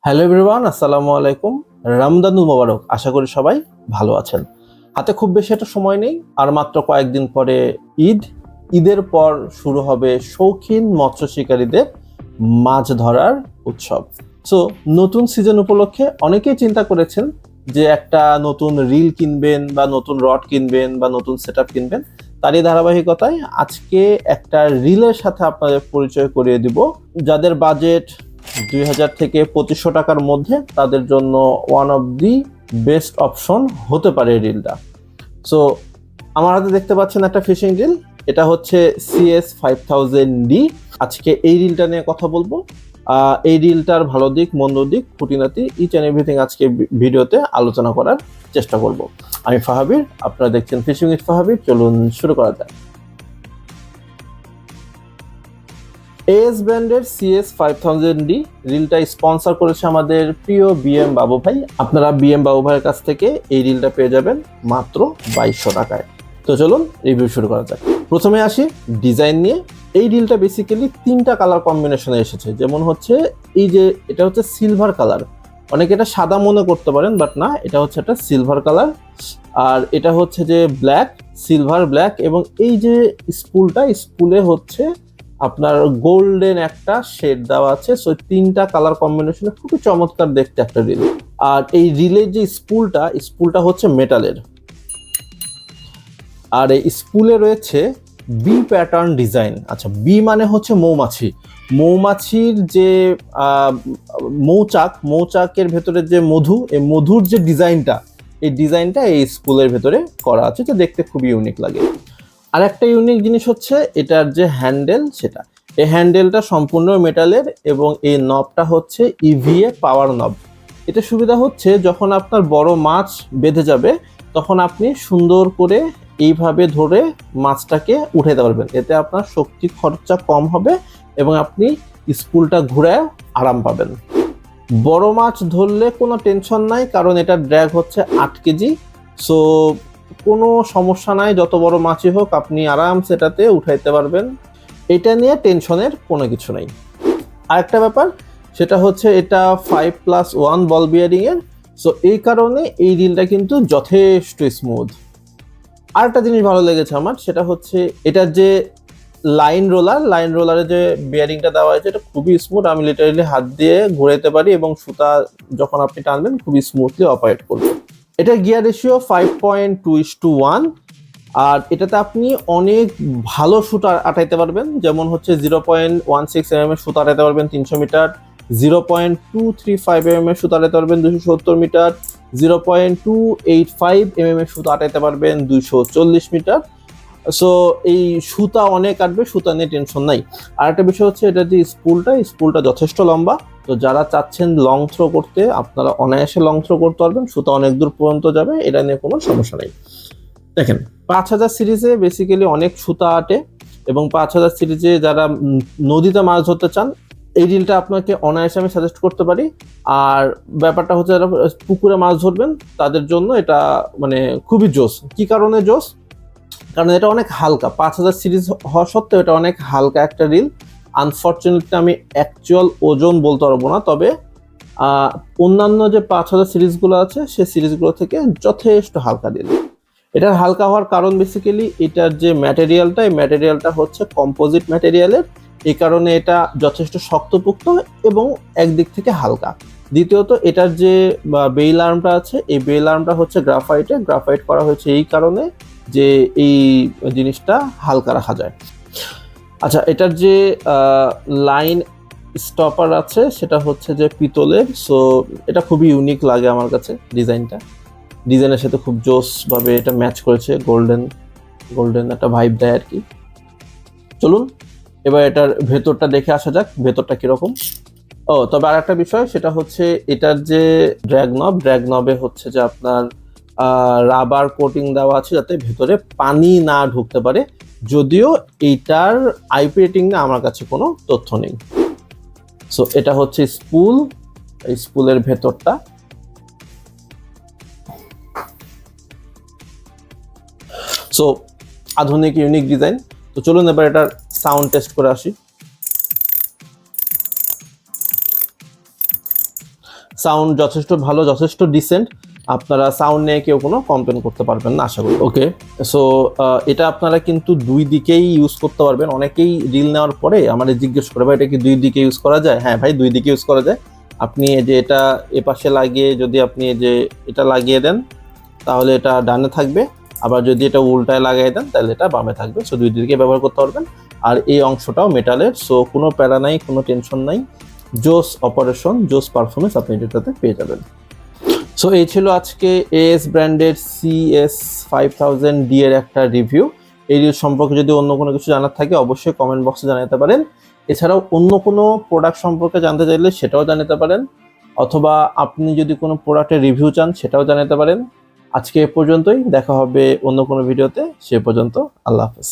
Hello everyone, আসসালামু আলাইকুম। রমজানুল মোবারক। আশা করি সবাই ভালো আছেন। হাতে খুব বেশি একটা সময় নেই, আর মাত্র কয়েকদিন পরে ঈদ। ঈদের পর শুরু হবে শৌখিন মৎস্য শিকারীদের মাছ ধরার উৎসব। সো নতুন সিজন উপলক্ষে অনেকেই চিন্তা করেছেন যে একটা নতুন রিল কিনবেন বা নতুন রড কিনবেন বা নতুন সেটআপ কিনবেন। তারই ধারাবাহিকতায় আজকে একটা রিলের সাথে আপনাদের পরিচয় করিয়ে দিব। যাদের বাজেট 2000 থেকে 2500 টাকার মধ্যে, তাদের জন্য one of the best option হতে পারে এই রিলটা। সো আমার হাতে দেখতে পাচ্ছেন একটা ফিশিং রিল। এটা হচ্ছে CS5000D। আজকে এই রিলটা নিয়ে কথা বলবো। এই রিলটার ভালো দিক, মন্দ দিক, খুঁটিনাটি ইচ অ্যান্ড এভরিথিং আজকে ভিডিওতে আলোচনা করার চেষ্টা করব। আমি ফাহাবির, আপনারা দেখছেন ফিশিং উইথ ফাহাবির। চলুন শুরু করা যাক। এস ব্র্যান্ডের CS5000D রিলটা স্পন্সর করেছে আমাদের প্রিয় বিএম বাবু ভাই। আপনারা বিএম বাবু ভাইয়ের কাছ থেকে এই রিলটা পেয়ে যাবেন মাত্র 2200 টাকায়। তো চলুন রিভিউ শুরু করা যাক। প্রথমে আসি ডিজাইন নিয়ে। এই রিলটা বেসিক্যালি 3টা কালার কম্বিনেশনে এসেছে। যেমন হচ্ছে এই যে এটা হচ্ছে সিলভার কালার। অনেকে এটা সাদা মনে করতে পারেন, বাট না, এটা হচ্ছে একটা সিলভার কালার। আর এটা হচ্ছে যে ব্ল্যাক, সিলভার ব্ল্যাক, এবং এই যে স্পুলে হচ্ছে আপনার গোল্ডেন একটা শেড দেওয়া আছে। সো 3টা কালার কম্বিনেশনে খুবই চমৎকার দেখতে একটা রিল। আর এই রিলের যে স্পুলটা হচ্ছে মেটালের। আর এই স্পুলে রয়েছে বি প্যাটার্ন ডিজাইন। আচ্ছা, বি মানে হচ্ছে মৌমাছি। মৌমাছির যে মৌচাকের ভেতরে যে মধু, এই মধুর যে ডিজাইনটা এই স্পুলের ভেতরে করা আছে, যা দেখতে খুবই ইউনিক লাগে। আর একটা ইউনিক জিনিস হচ্ছে এটার যে হ্যান্ডেল, সেটা এই হ্যান্ডেলটা সম্পূর্ণ মেটালের, এবং এই নবটা হচ্ছে ইভিএ পাওয়ার নব। এটা সুবিধা হচ্ছে যখন আপনার বড় মাছ বেঁধে যাবে, তখন আপনি সুন্দর করে এইভাবে ধরে মাছটাকে উঠাতে পারবেন। এতে আপনার শক্তি খরচা কম হবে এবং আপনি স্পুলটা ঘুরায় আরাম পাবেন। বড় মাছ ধরলে কোনো টেনশন নাই, কারণ এটা ড্র্যাগ হচ্ছে 8 কেজি। সো কোনো সমস্যা নাই, যত বড় মাছই হোক আপনি আরামসে এটাতে উঠাইতে পারবেন। এটা নিয়ে টেনশনের কোনো কিছু নেই। আরেকটা ব্যাপার, সেটা হচ্ছে এটা 5+1 বল বিয়ারিং এর। সো এই কারণে এই রিলটা কিন্তু যথেষ্ট স্মুথ। আরেকটা জিনিস ভালো লেগেছে আমার, সেটা হচ্ছে এটার যে লাইন রোলারের যে বিয়ারিংটা দেওয়া হয়েছে, এটা খুবই স্মুথ। আমি লিটারালি হাত দিয়ে ঘোরাতে পারি এবং সুতা যখন আপনি টানবেন খুবই স্মুথলি অপারেট করবে। এটা গিয়ার রেশিও 5.2:1। আর এটাতে আপনি অনেক ভালো সুতা আটাইতে পারবেন। যেমন হচ্ছে 0.16 এর সুতা আটাইতে পারবেন 300 মিটার, 0.235 এর সুতা আটাইতে পারবেন 270 মিটার, 0.285 এর সুতা আটাইতে পারবেন 240 মিটার। সো এই সুতা অনেক কাটবে, সুতা নিয়ে টেনশন নাই। আর একটা বিষয় হচ্ছে এটা যে স্পুলটা যথেষ্ট লম্বা। তো যারা চাচ্ছেন লং থ্রো করতে, আপনারা অনায়াসে লং থ্রো করতে পারবেন, সুতা অনেক দূর পর্যন্ত যাবে, এটা নিয়ে কোনো সমস্যা নেই। দেখেন, 5000 সিরিজে বেসিক্যালি অনেক সুতা আটে, এবং 5000 সিরিজে যারা নদীতে মাছ ধরতে চান, এই রিলটা আপনাকে অনায়াসে আমি সাজেস্ট করতে পারি। আর ব্যাপারটা হচ্ছে যারা পুকুরে মাছ ধরবেন, তাদের জন্য এটা মানে খুবই জোস। কি কারণে জোস? কারণ এটা অনেক হালকা। 5000 সিরিজ হওয়া সত্ত্বেও এটা অনেক হালকা একটা রিল। আনফর্চুনেটলি আমি অ্যাকচুয়াল ওজন বলতে পারবো না, তবে অন্যান্য যে 5000 সিরিজগুলো আছে, সেই সিরিজগুলো থেকে যথেষ্ট হালকা রিল। এটার হালকা হওয়ার কারণ বেসিক্যালি এটার যে ম্যাটেরিয়ালটা, এই ম্যাটেরিয়ালটা হচ্ছে কম্পোজিট ম্যাটেরিয়ালের। এই কারণে এটা যথেষ্ট শক্তপোক্ত এবং একদিক থেকে হালকা। দ্বিতীয়ত, এটার যে বেইল আর্মটা আছে, এই বেইল আর্মটা হচ্ছে গ্রাফাইট করা হয়েছে এই কারণে যে এই জিনিসটা হালকা রাখা যায়। আচ্ছা, এটার যে লাইন স্টপার আছে, সেটা হচ্ছে যে পিতলের। সো এটা খুবই ইউনিক লাগে আমার কাছে। ডিজাইনের সাথে খুব জোস ভাবে এটা ম্যাচ করেছে, গোল্ডেন একটা ভাইব দেয় আর কি। চলুন এবার এটার ভেতরটা দেখে আসা যাক, ভেতরটা কিরকম। তবে আর একটা বিষয়, সেটা হচ্ছে এটার যে ড্র্যাগ নবে হচ্ছে যে আপনার রাবার কোটিং দেওয়া আছে, যাতে ভেতরে পানি না ঢুকতে পারে। যদিও এইটার আইপি রেটিং না আমার কাছে কোনো তথ্য নেই। সো এটা হচ্ছে স্পুলের ভেতরটা। সো আধুনিক ইউনিক ডিজাইন। তো চলুন এবার এটার সাউন্ড টেস্ট করে আসি। সাউন্ড যথেষ্ট ভালো, যথেষ্ট ডিসেন্ট। আপনারা সাউন্ড নিয়ে কেউ কোনো কমপ্লেন করতে পারবেন না আশা করি। ওকে, সো এটা আপনারা কিন্তু দুই দিকেই ইউজ করতে পারবেন। অনেকেই রিল নেওয়ার পরে আমাদের জিজ্ঞেস করে ভাই এটা কি দুই দিকে ইউজ করা যায়? হ্যাঁ ভাই, দুই দিকে ইউজ করা যায়। আপনি এই যে এটা এপাশে লাগিয়ে যদি আপনি এই যে এটা লাগিয়ে দেন তাহলে এটা ডানে থাকবে, আবার যদি এটা উল্টায় লাগিয়ে দেন তাহলে এটা বামে থাকবে। সো দুই দিকে ব্যবহার করতে পারবেন। আর এই অংশটাও মেটালের, সো কোনো প্যারা নাই, কোনো টেনশন নাই। জোস অপারেশন, জোস পারফরমেন্স আপনি এটাতে পেয়ে যাবেন। সো এই ছিল আজকে এএস ব্র্যান্ডের CS5000D এর একটা রিভিউ। এই রিভিউ সম্পর্কে যদি অন্য কোনো কিছু জানার থাকে অবশ্যই কমেন্ট বক্সে জানাতে পারেন। এছাড়াও অন্য কোনো প্রোডাক্ট সম্পর্কে জানতে চাইলে সেটাও জানাতে পারেন, অথবা আপনি যদি কোনো প্রোডাক্টের রিভিউ চান সেটাও জানাতে পারেন। আজকে এ পর্যন্তই, দেখা হবে অন্য কোনো ভিডিওতে। সে পর্যন্ত আল্লাহ হাফেজ।